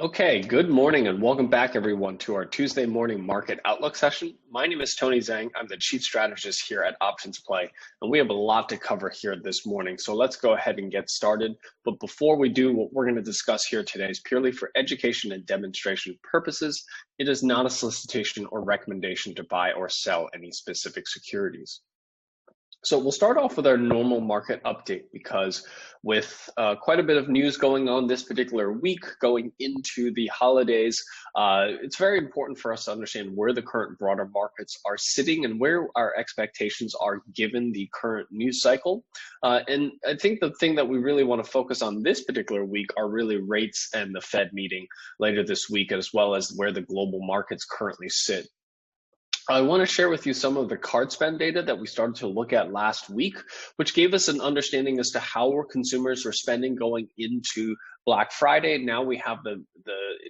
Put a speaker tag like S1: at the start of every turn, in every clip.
S1: Okay, good morning and welcome back everyone to our Tuesday morning market outlook session. My name is Tony Zhang. I'm the chief strategist here at Options Play, and we have a lot to cover here this morning. So let's go ahead and get started. But before we do, what we're going to discuss here today is purely for education and demonstration purposes. It is not a solicitation or recommendation to buy or sell any specific securities. So we'll start off with our normal market update because with quite a bit of news going on this particular week going into the holidays, it's very important for us to understand where the current broader markets are sitting and where our expectations are given the current news cycle. And I think the thing that we really want to focus on this particular week are really rates and the Fed meeting later this week, as well as where the global markets currently sit. I want to share with you some of the card spend data that we started to look at last week, which gave us an understanding as to how consumers were spending going into Black Friday. Now we have the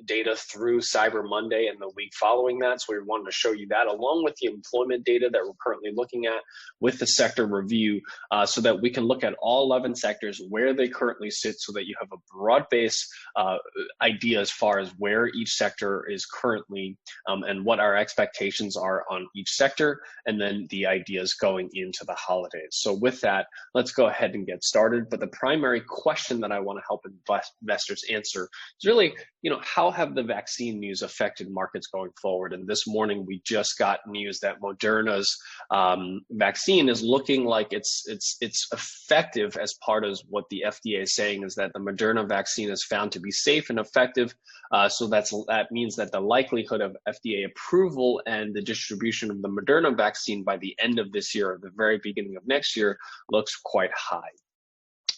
S1: data through Cyber Monday and the week following that. So we wanted to show you that along with the employment data that we're currently looking at with the sector review so that we can look at all 11 sectors, where they currently sit so that you have a broad base idea as far as where each sector is currently and what our expectations are on each sector, and then the ideas going into the holidays. So with that, let's go ahead and get started. But the primary question that I want to help investors answer is really, how have the vaccine news affected markets going forward? And this morning, we just got news that Moderna's vaccine is looking like it's effective, as part of what the FDA is saying is that the Moderna vaccine is found to be safe and effective. So that means that the likelihood of FDA approval and the distribution of the Moderna vaccine by the end of this year or the very beginning of next year looks quite high.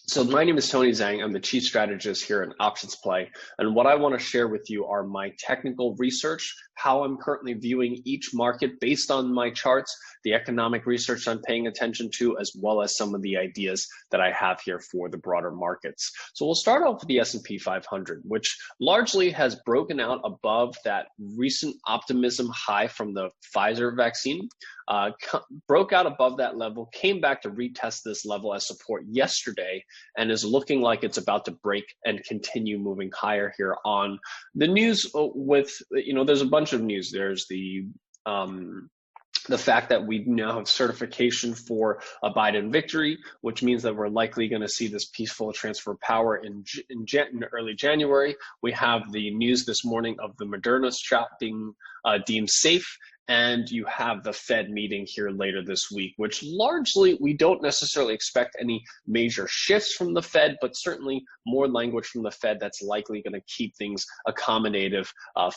S1: So my name is Tony Zhang. I'm the chief strategist here in Options Play. And what I want to share with you are my technical research, how I'm currently viewing each market based on my charts, the economic research I'm paying attention to, as well as some of the ideas that I have here for the broader markets. So we'll start off with the S&P 500, which largely has broken out above that recent optimism high from the Pfizer vaccine. Broke out above that level, came back to retest this level as support yesterday, and is looking like it's about to break and continue moving higher here on the news with, there's a bunch of news. There's the fact that we now have certification for a Biden victory, which means that we're likely going to see this peaceful transfer of power in early January. We have the news this morning of the Moderna shot being deemed safe. And you have the Fed meeting here later this week, which largely we don't necessarily expect any major shifts from the Fed, but certainly more language from the Fed that's likely going to keep things accommodative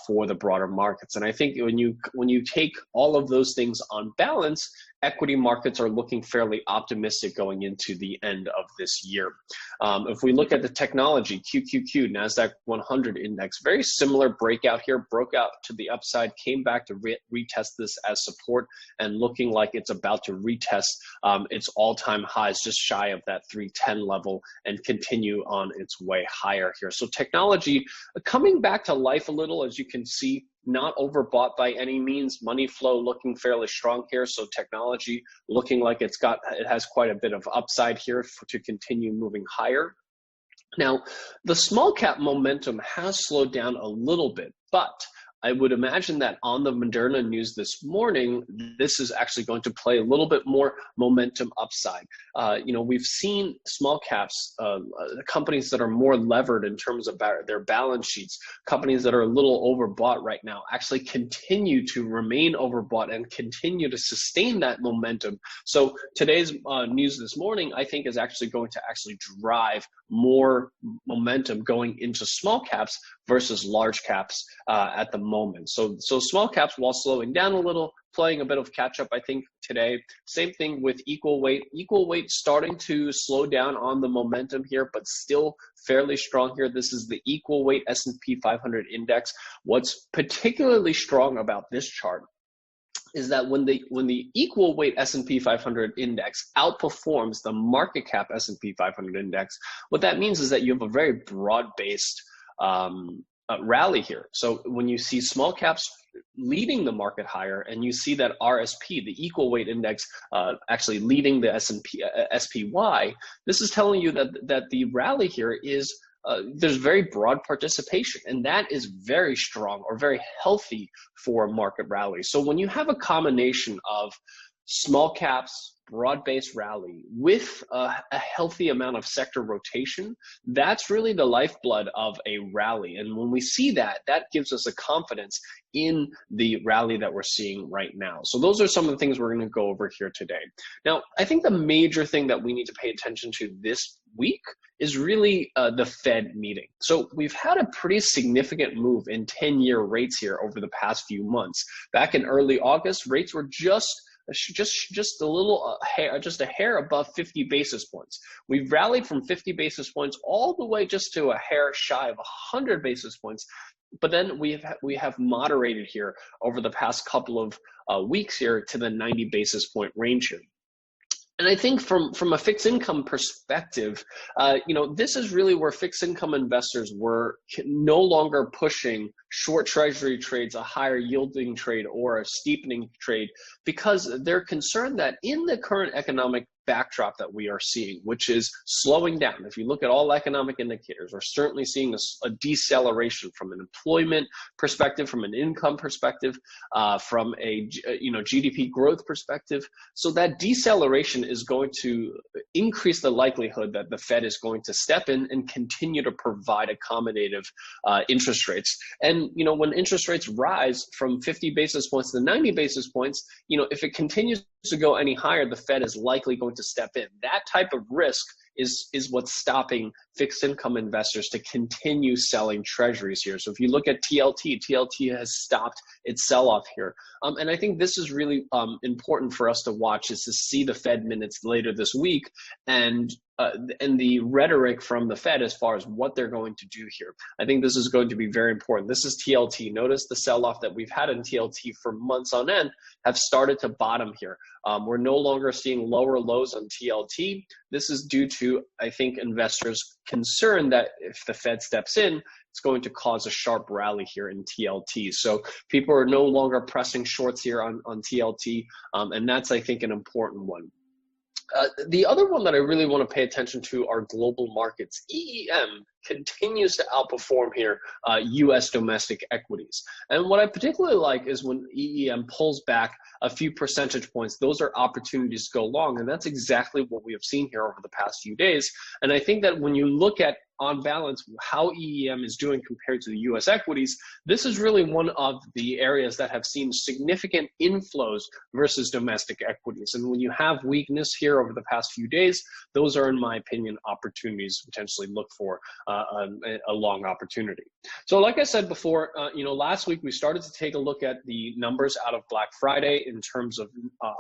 S1: for the broader markets. And I think when you take all of those things on balance, equity markets are looking fairly optimistic going into the end of this year. If we look at the technology, QQQ, NASDAQ 100 index, very similar breakout here, broke out to the upside, came back to retest this as support, and looking like it's about to retest its all-time highs just shy of that 310 level and continue on its way higher here. So technology coming back to life a little, as you can see, not overbought by any means. Money flow looking fairly strong here. So technology looking like it has quite a bit of upside here to continue moving higher. Now, the small cap momentum has slowed down a little bit, but I would imagine that on the Moderna news this morning, this is actually going to play a little bit more momentum upside. We've seen small caps, companies that are more levered in terms of their balance sheets, companies that are a little overbought right now, actually continue to remain overbought and continue to sustain that momentum. So today's news this morning, I think, is actually going to drive more momentum going into small caps versus large caps at the moment. So small caps, while slowing down a little, playing a bit of catch up, I think, today. Same thing with equal weight. Equal weight starting to slow down on the momentum here, but still fairly strong here. This is the equal weight S&P 500 index. What's particularly strong about this chart is that when the equal weight S&P 500 index outperforms the market cap S&P 500 index, what that means is that you have a very broad-based rally here. So when you see small caps leading the market higher, and you see that RSP, the equal weight index, actually leading the SPY, this is telling you that the rally here is there's very broad participation, and that is very strong or very healthy for a market rally. So when you have a combination of small caps, broad-based rally with a healthy amount of sector rotation, that's really the lifeblood of a rally. And when we see that, that gives us a confidence in the rally that we're seeing right now. So those are some of the things we're going to go over here today. Now, I think the major thing that we need to pay attention to this week is really the Fed meeting. So we've had a pretty significant move in 10-year rates here over the past few months. Back in early August, rates were just a little just a hair above 50 basis points. We've rallied from 50 basis points all the way just to a hair shy of 100 basis points. But then we have moderated here over the past couple of weeks here to the 90 basis point range here. And I think from a fixed income perspective, this is really where fixed income investors were no longer pushing short treasury trades, a higher yielding trade, or a steepening trade, because they're concerned that in the current economic backdrop that we are seeing, which is slowing down. If you look at all economic indicators, we're certainly seeing a deceleration from an employment perspective, from an income perspective, from a GDP growth perspective. So that deceleration is going to increase the likelihood that the Fed is going to step in and continue to provide accommodative interest rates. And when interest rates rise from 50 basis points to 90 basis points, if it continues to go any higher, the Fed is likely going to step in. That type of risk is what's stopping fixed income investors to continue selling treasuries here. So if you look at TLT has stopped its sell-off here. And I think this is really important for us to watch, is to see the Fed minutes later this week and the rhetoric from the Fed as far as what they're going to do here. I think this is going to be very important. This is TLT. Notice the sell-off that we've had in TLT for months on end have started to bottom here. We're no longer seeing lower lows on TLT. This is due to, I think, investors' concern that if the Fed steps in, it's going to cause a sharp rally here in TLT. So people are no longer pressing shorts here on TLT, and that's, I think, an important one. The other one that I really want to pay attention to are global markets. EEM continues to outperform here U.S. domestic equities. And what I particularly like is when EEM pulls back a few percentage points, those are opportunities to go long. And that's exactly what we have seen here over the past few days. And I think that when you look at, on balance, how EEM is doing compared to the U.S. equities, this is really one of the areas that have seen significant inflows versus domestic equities. And when you have weakness here over the past few days, those are, in my opinion, opportunities to potentially look for a long opportunity. So like I said before, last week we started to take a look at the numbers out of Black Friday in terms of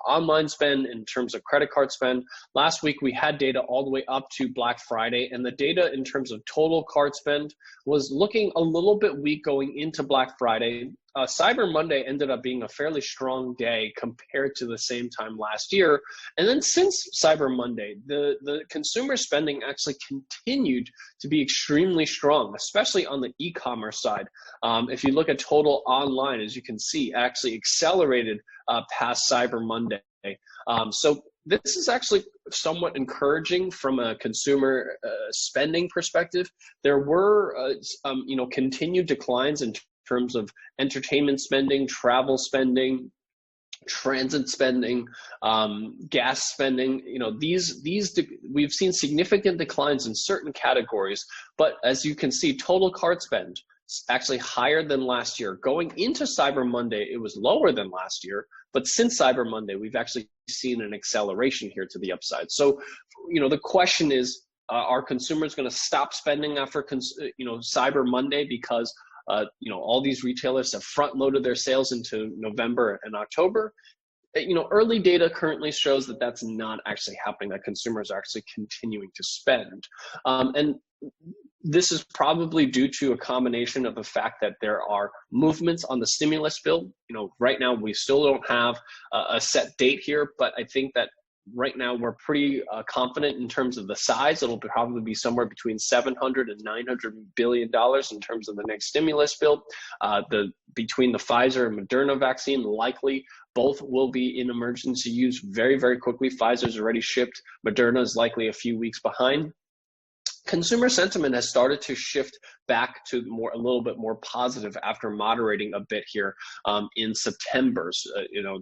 S1: online spend, in terms of credit card spend. Last week we had data all the way up to Black Friday, and the data in terms of total card spend was looking a little bit weak going into Black Friday. Cyber Monday ended up being a fairly strong day compared to the same time last year. And then since Cyber Monday, the consumer spending actually continued to be extremely strong, especially on the e-commerce side. If you look at total online, as you can see, actually accelerated past Cyber Monday. So this is actually somewhat encouraging from a consumer spending perspective. There were, continued declines in terms of entertainment spending, travel spending, transit spending, gas spending. We've seen significant declines in certain categories, but as you can see, total card spend is actually higher than last year. Going into Cyber Monday, it was lower than last year, but since Cyber Monday, we've actually seen an acceleration here to the upside. So, the question is, are consumers going to stop spending after, Cyber Monday because all these retailers have front-loaded their sales into November and October? Early data currently shows that that's not actually happening, that consumers are actually continuing to spend. And this is probably due to a combination of the fact that there are movements on the stimulus bill. Right now we still don't have a set date here, but I think that right now we're pretty confident in terms of the size. It'll probably be somewhere between $700 and $900 billion in terms of the next stimulus bill. Between the Pfizer and Moderna vaccine, likely both will be in emergency use very, very quickly. Pfizer's already shipped. Moderna is likely a few weeks behind. consumer sentiment has started to shift back to a little bit more positive after moderating a bit here in September.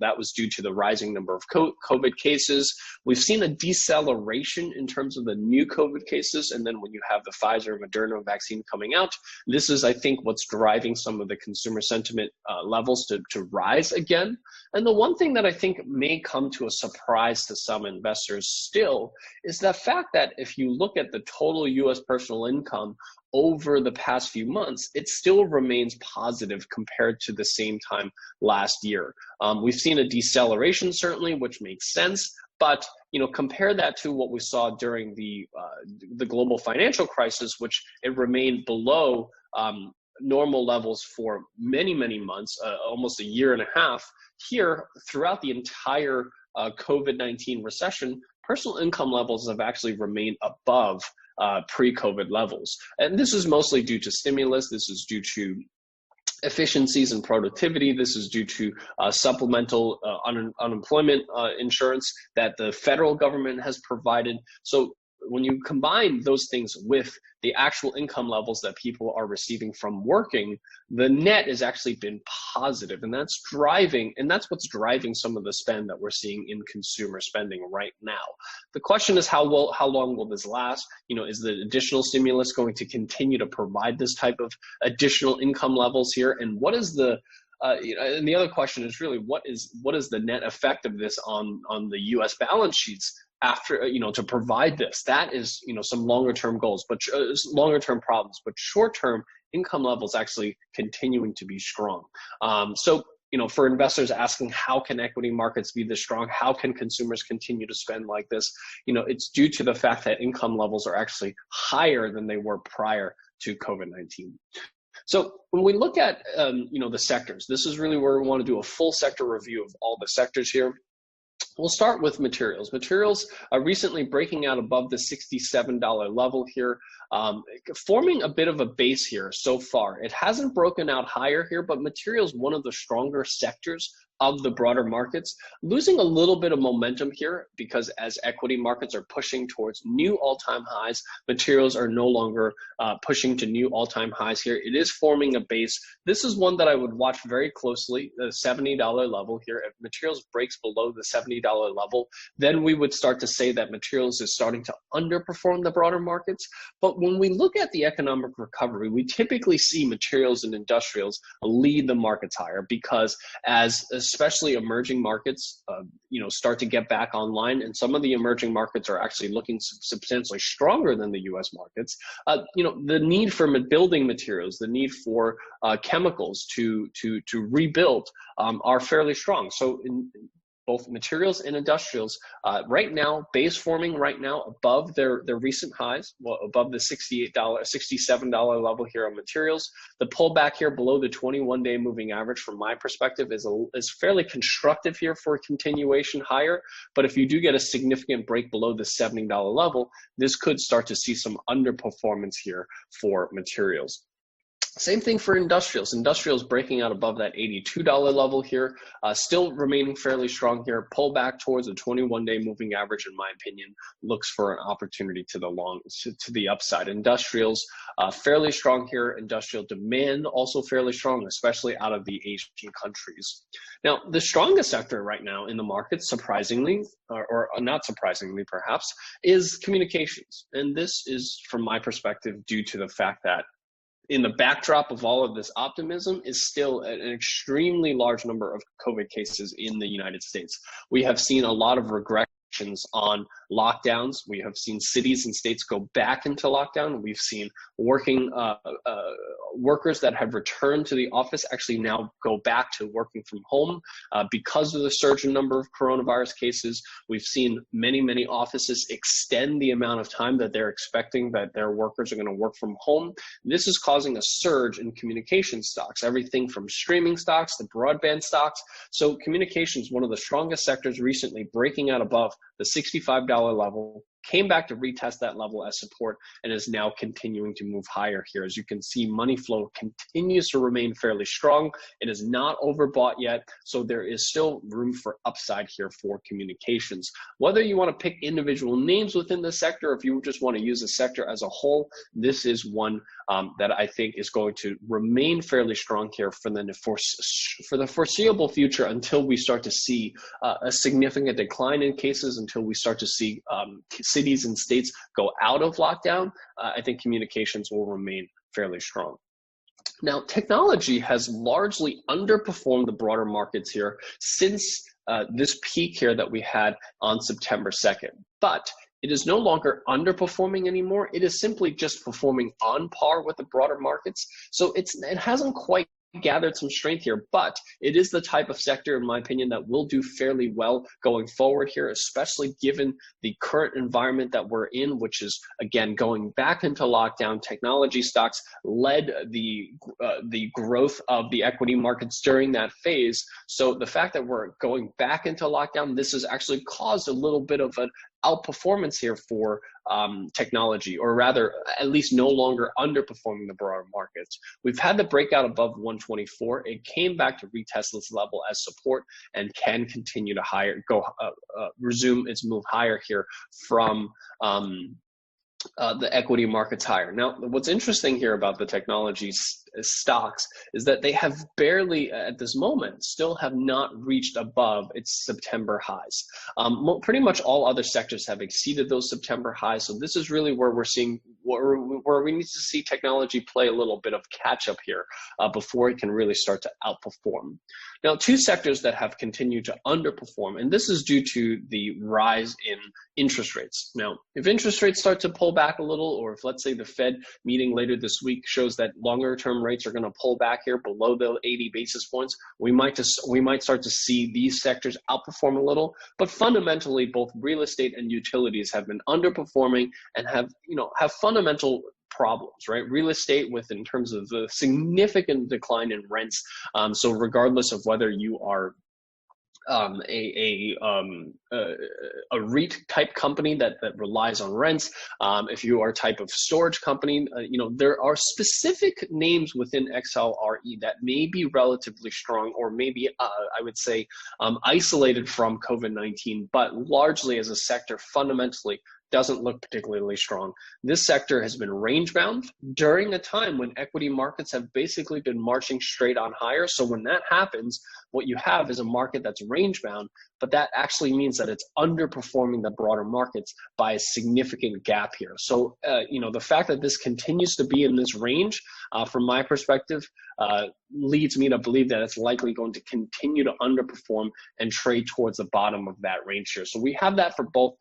S1: That was due to the rising number of COVID cases. We've seen a deceleration in terms of the new COVID cases, and then when you have the Pfizer and Moderna vaccine coming out, this is, I think, what's driving some of the consumer sentiment levels to rise again. And the one thing that I think may come to a surprise to some investors still is the fact that if you look at the total U.S. personal income over the past few months, it still remains positive compared to the same time last year. We've seen a deceleration, certainly, which makes sense. But compare that to what we saw during the global financial crisis, which it remained below normal levels for many, many months, almost a year and a half. Here, throughout the entire COVID-19 recession, personal income levels have actually remained above pre-COVID levels. And this is mostly due to stimulus. This is due to efficiencies and productivity. This is due to supplemental unemployment insurance that the federal government has provided. So when you combine those things with the actual income levels that people are receiving from working, the net has actually been positive, and that's what's driving some of the spend that we're seeing in consumer spending right now. The question is how long will this last? Is the additional stimulus going to continue to provide this type of additional income levels here? And what is and the other question is really what is the net effect of this on the U.S. balance sheets after, to provide this? That is, some longer term goals, but longer term problems, but short term income levels actually continuing to be strong. So for investors asking, how can equity markets be this strong? How can consumers continue to spend like this? It's due to the fact that income levels are actually higher than they were prior to COVID-19. So when we look at, the sectors, this is really where we want to do a full sector review of all the sectors here. We'll start with materials. Materials are recently breaking out above the $67 level here, forming a bit of a base here so far. It hasn't broken out higher here, but materials, one of the stronger sectors of the broader markets, losing a little bit of momentum here because as equity markets are pushing towards new all-time highs, materials are no longer pushing to new all-time highs here. It is forming a base. This is one that I would watch very closely, the $70 level here. If materials breaks below the $70 level, then we would start to say that materials is starting to underperform the broader markets. But when we look at the economic recovery, we typically see materials and industrials lead the markets higher because as especially emerging markets, start to get back online, and some of the emerging markets are actually looking substantially stronger than the U.S. markets. The need for building materials, the need for chemicals to rebuild are fairly strong. So in both materials and industrials, right now, base forming right now above their recent highs, above the $67 level here on materials. The pullback here below the 21-day moving average, from my perspective, is fairly constructive here for a continuation higher. But if you do get a significant break below the $70 level, this could start to see some underperformance here for materials. Same thing for industrials. Industrials breaking out above that $82 level here, still remaining fairly strong here. Pull back towards the 21-day moving average, in my opinion, looks for an opportunity to the upside. Industrials fairly strong here. Industrial demand also fairly strong, especially out of the Asian countries. Now, the strongest sector right now in the market, surprisingly, or not surprisingly perhaps, is communications. And this is, from my perspective, due to the fact that in the backdrop of all of this optimism is still an extremely large number of COVID cases in the United States. We have seen a lot of regressions on lockdowns. We have seen cities and states go back into lockdown. We've seen workers that have returned to the office actually now go back to working from home because of the surge in number of coronavirus cases. We've seen many, many offices extend the amount of time that they're expecting that their workers are going to work from home. This is causing a surge in communication stocks, everything from streaming stocks to broadband stocks. So communications, one of the strongest sectors recently, breaking out above the $65 level. came back to retest that level as support and is now continuing to move higher here. As you can see, money flow continues to remain fairly strong. It is not overbought yet, so there is still room for upside here for communications. Whether you want to pick individual names within the sector, or if you just want to use the sector as a whole, this is one that I think is going to remain fairly strong here for the foreseeable future until we start to see a significant decline in cases, until we start to see cities and states go out of lockdown. I think communications will remain fairly strong. Now, technology has largely underperformed the broader markets here since this peak here that we had on September 2nd. But it is no longer underperforming anymore. It is simply just performing on par with the broader markets. So it hasn't quite gathered some strength here, but it is the type of sector, in my opinion, that will do fairly well going forward here, especially given the current environment that we're in, which is, again, going back into lockdown. Technology stocks led the growth of the equity markets during that phase. So the fact that we're going back into lockdown, this has actually caused a little bit of an outperformance here for technology, or rather at least no longer underperforming the broader markets. We've had the breakout above 124. It came back to retest this level as support and can continue to resume its move higher here from the equity markets higher. Now, what's interesting here about the technology stocks is that they have barely, at this moment, still have not reached above its September highs. Pretty much all other sectors have exceeded those September highs. So this is really where we're seeing, where we need to see technology play a little bit of catch up here before it can really start to outperform. Now, two sectors that have continued to underperform, and this is due to the rise in interest rates. Now, if interest rates start to pull back a little, or if, let's say, the Fed meeting later this week shows that longer-term rates are going to pull back here below the 80 basis points, we might start to see these sectors outperform a little. But fundamentally, both real estate and utilities have been underperforming and have fundamental problems, right? Real estate in terms of the significant decline in rents. So regardless of whether you are a REIT type company that relies on rents, if you are a type of storage company, there are specific names within XLRE that may be relatively strong, or maybe I would say isolated from COVID-19, but largely as a sector fundamentally doesn't look particularly strong. This sector has been range bound during a time when equity markets have basically been marching straight on higher. So when that happens, what you have is a market that's range bound, but that actually means that it's underperforming the broader markets by a significant gap here. So, the fact that this continues to be in this range, from my perspective, leads me to believe that it's likely going to continue to underperform and trade towards the bottom of that range here. So we have that for both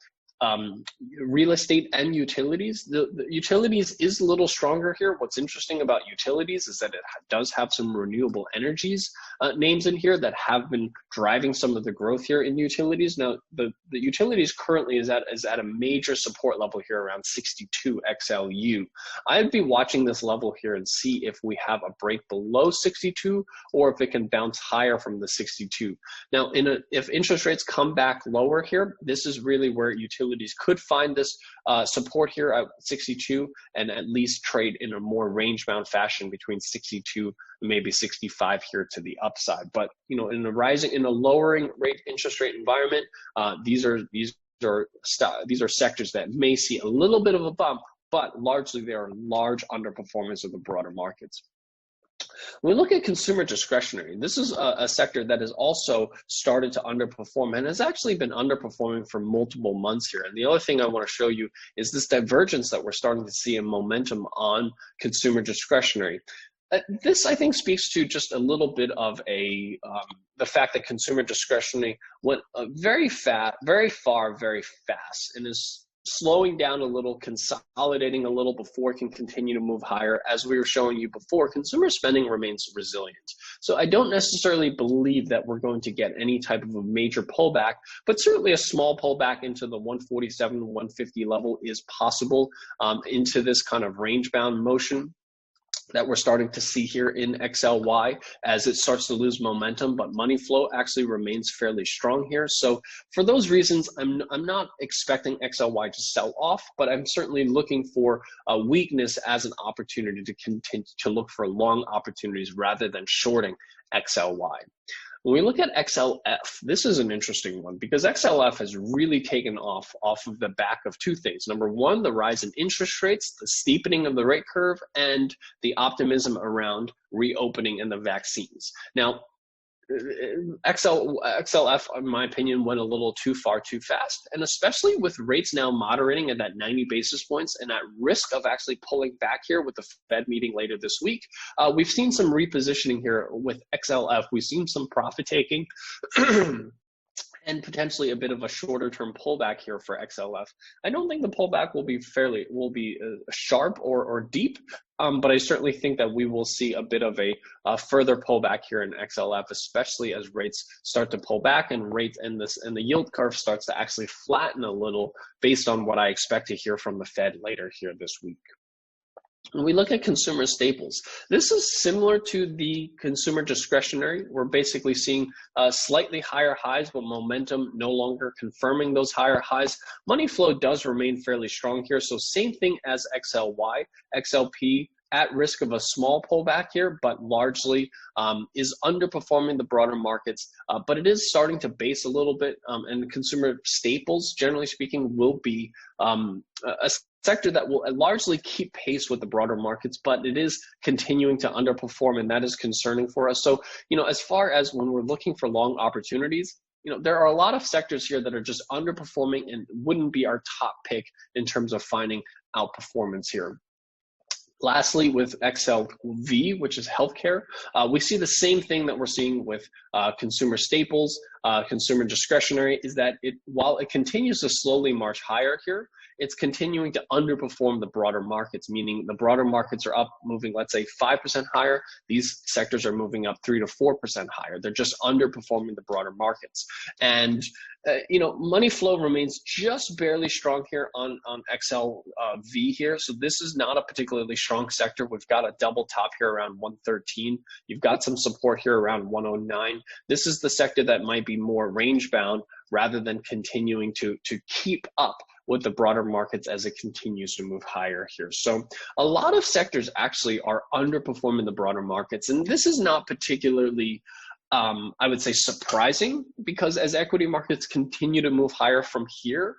S1: real estate and utilities. The utilities is a little stronger here. What's interesting about utilities is that it does have some renewable energies names in here that have been driving some of the growth here in utilities. Now, the utilities currently is at a major support level here around 62 XLU. I'd be watching this level here and see if we have a break below 62 or if it can bounce higher from the 62. Now, if interest rates come back lower here, this is really where utilities could find this support here at 62 and at least trade in a more range-bound fashion between 62 and maybe 65 here to the upside. But in a lowering interest rate environment, these are sectors that may see a little bit of a bump, but largely they are large underperformers of the broader markets. When we look at consumer discretionary, this is a sector that has also started to underperform and has actually been underperforming for multiple months here. And the other thing I want to show you is this divergence that we're starting to see in momentum on consumer discretionary. This, I think, speaks to just a little bit of the fact that consumer discretionary went very far, very fast, and is slowing down a little, consolidating a little before it can continue to move higher. As we were showing you before, consumer spending remains resilient. So I don't necessarily believe that we're going to get any type of a major pullback, but certainly a small pullback into the 147, 150 level is possible into this kind of range-bound motion. that we're starting to see here in XLY as it starts to lose momentum, but money flow actually remains fairly strong here. So for those reasons, I'm not expecting XLY to sell off, but I'm certainly looking for a weakness as an opportunity to continue to look for long opportunities rather than shorting XLY. When we look at XLF, this is an interesting one because XLF has really taken off of the back of two things. Number one, the rise in interest rates, the steepening of the rate curve, and the optimism around reopening and the vaccines. Now, XLF, in my opinion, went a little too far too fast, and especially with rates now moderating at that 90 basis points and at risk of actually pulling back here with the Fed meeting later this week, we've seen some repositioning here with XLF. We've seen some profit taking and potentially a bit of a shorter term pullback here for XLF. I don't think the pullback will be sharp or deep, but I certainly think that we will see a bit of a further pullback here in XLF, especially as rates start to pull back and the yield curve starts to actually flatten a little based on what I expect to hear from the Fed later here this week. When we look at consumer staples, this is similar to the consumer discretionary. We're basically seeing slightly higher highs, but momentum no longer confirming those higher highs. Money flow does remain fairly strong here. So same thing as XLY, XLP at risk of a small pullback here, but largely is underperforming the broader markets. But it is starting to base a little bit, and consumer staples, generally speaking, will be a sector that will largely keep pace with the broader markets, but it is continuing to underperform, and that is concerning for us. So, as far as when we're looking for long opportunities, there are a lot of sectors here that are just underperforming and wouldn't be our top pick in terms of finding outperformance here. Lastly, with XLV, which is healthcare, we see the same thing that we're seeing with consumer staples, consumer discretionary, is that while it continues to slowly march higher here, it's continuing to underperform the broader markets, meaning the broader markets are up, moving, let's say, 5% higher. These sectors are moving up 3 to 4% higher. They're just underperforming the broader markets. And money flow remains just barely strong here on XLV here. So this is not a particularly strong sector. We've got a double top here around 113. You've got some support here around 109. This is the sector that might be more range bound rather than continuing to keep up with the broader markets as it continues to move higher here. So a lot of sectors actually are underperforming the broader markets. And this is not particularly I would say surprising, because as equity markets continue to move higher from here,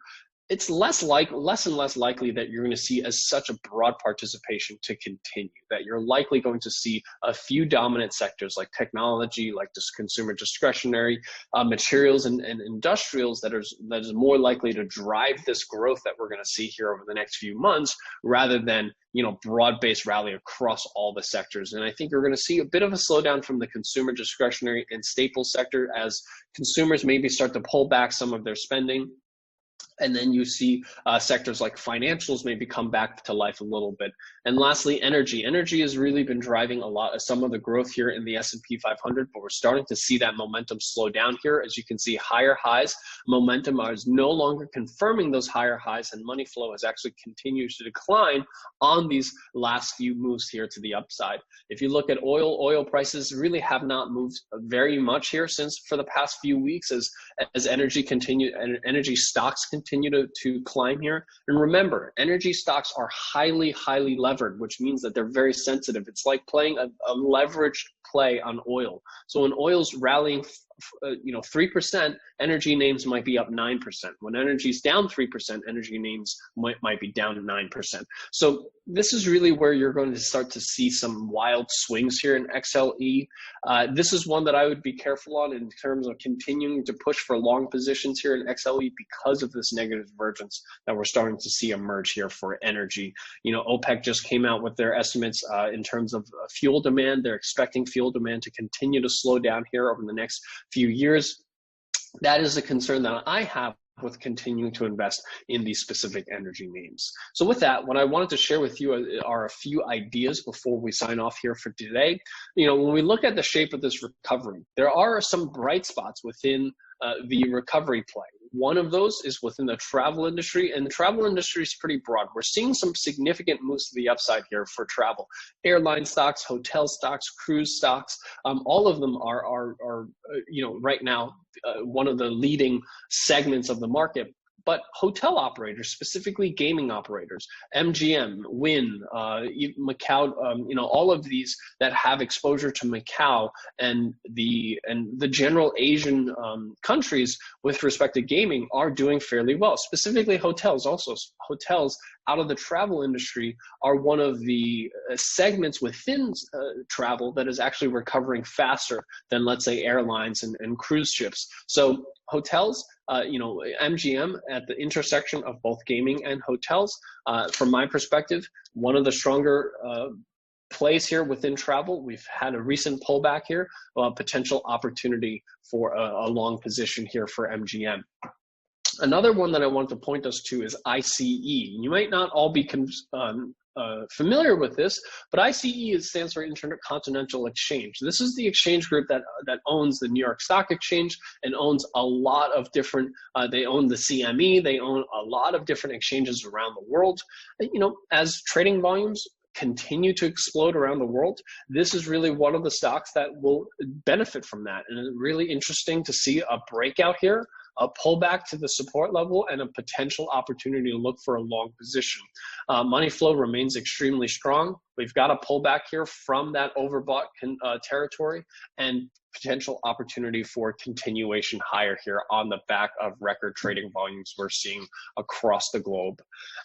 S1: it's less and less likely that you're going to see as such a broad participation to continue, that you're likely going to see a few dominant sectors like technology, like this consumer discretionary, materials and industrials that is more likely to drive this growth that we're going to see here over the next few months, rather than broad-based rally across all the sectors. And I think you're going to see a bit of a slowdown from the consumer discretionary and staples sector as consumers maybe start to pull back some of their spending. And then you see sectors like financials maybe come back to life a little bit. And lastly, energy. Energy has really been driving some of the growth here in the S&P 500, but we're starting to see that momentum slow down here. As you can see, higher highs, momentum is no longer confirming those higher highs, and money flow has actually continued to decline on these last few moves here to the upside. If you look at oil prices really have not moved very much here for the past few weeks as energy stocks continue to climb here. And remember, energy stocks are highly levered, which means that they're very sensitive. It's like playing a leveraged play on oil. So when oil's rallying 3%, energy names might be up 9%. When energy's down 3%, energy names might be down 9%. So this is really where you're going to start to see some wild swings here in XLE. This is one that I would be careful on in terms of continuing to push for long positions here in XLE because of this negative divergence that we're starting to see emerge here for energy. OPEC just came out with their estimates in terms of fuel demand. They're expecting fuel demand to continue to slow down here over the next few years. That is a concern that I have with continuing to invest in these specific energy names. So with that, what I wanted to share with you are a few ideas before we sign off here for today. When we look at the shape of this recovery, there are some bright spots within the recovery play. One of those is within the travel industry, and the travel industry is pretty broad. We're seeing some significant moves to the upside here for travel. Airline stocks, hotel stocks, cruise stocks, all of them are right now one of the leading segments of the market. But hotel operators, specifically gaming operators, MGM, Wynn, Macau, all of these that have exposure to Macau and the general Asian countries with respect to gaming are doing fairly well. Specifically hotels. Also, hotels out of the travel industry are one of the segments within travel that is actually recovering faster than, let's say, airlines and cruise ships. So hotels, MGM at the intersection of both gaming and hotels, from my perspective, one of the stronger plays here within travel. We've had a recent pullback here, potential opportunity for a long position here for MGM. Another one that I want to point us to is ICE. You might not all be familiar with this, but ICE stands for Intercontinental Exchange. This is the exchange group that owns the New York Stock Exchange and owns a lot of different, they own the CME, they own a lot of different exchanges around the world. As trading volumes continue to explode around the world, this is really one of the stocks that will benefit from that. And it's really interesting to see a breakout here, a pullback to the support level, and a potential opportunity to look for a long position. Money flow remains extremely strong. We've got a pullback here from that overbought territory, and potential opportunity for continuation higher here on the back of record trading volumes we're seeing across the globe.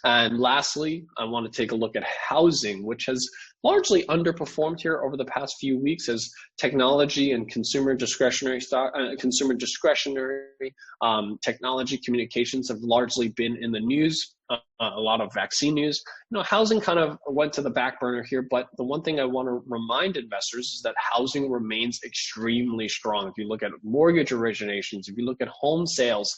S1: And lastly, I want to take a look at housing, which has largely underperformed here over the past few weeks as technology and consumer discretionary technology communications have largely been in the news. A lot of vaccine news. Housing kind of went to the back burner here, but the one thing I want to remind investors is that housing remains extremely strong. If you look at mortgage originations, if you look at home sales,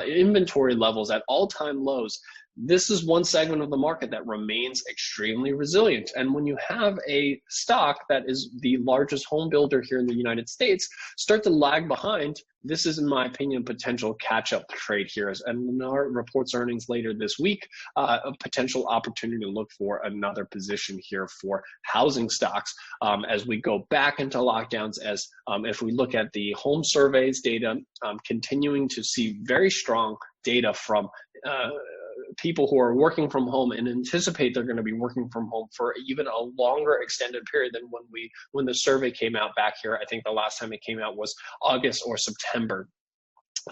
S1: inventory levels at all-time lows, this is one segment of the market that remains extremely resilient. And when you have a stock that is the largest home builder here in the United States start to lag behind, this is, in my opinion, potential catch-up trade here. And Lennar reports earnings later this week, a potential opportunity to look for another position here for housing stocks as we go back into lockdowns, as if we look at the home surveys data, continuing to see very strong data from people who are working from home and anticipate they're going to be working from home for even a longer extended period than when the survey came out back here. I think the last time it came out was August or September.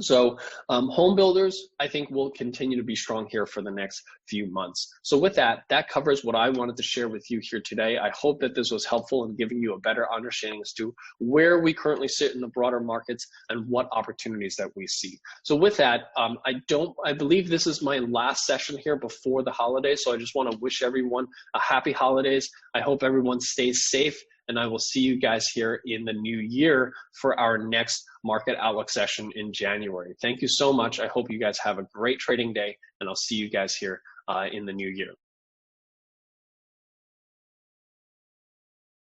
S1: So home builders, I think, will continue to be strong here for the next few months. So with that covers what I wanted to share with you here today. I hope that this was helpful in giving you a better understanding as to where we currently sit in the broader markets and what opportunities that we see. So with that, I believe this is my last session here before the holidays. So I just want to wish everyone a happy holidays. I hope everyone stays safe, and I will see you guys here in the new year for our next market outlook session in January. Thank you so much. I hope you guys have a great trading day, and I'll see you guys here in the new year.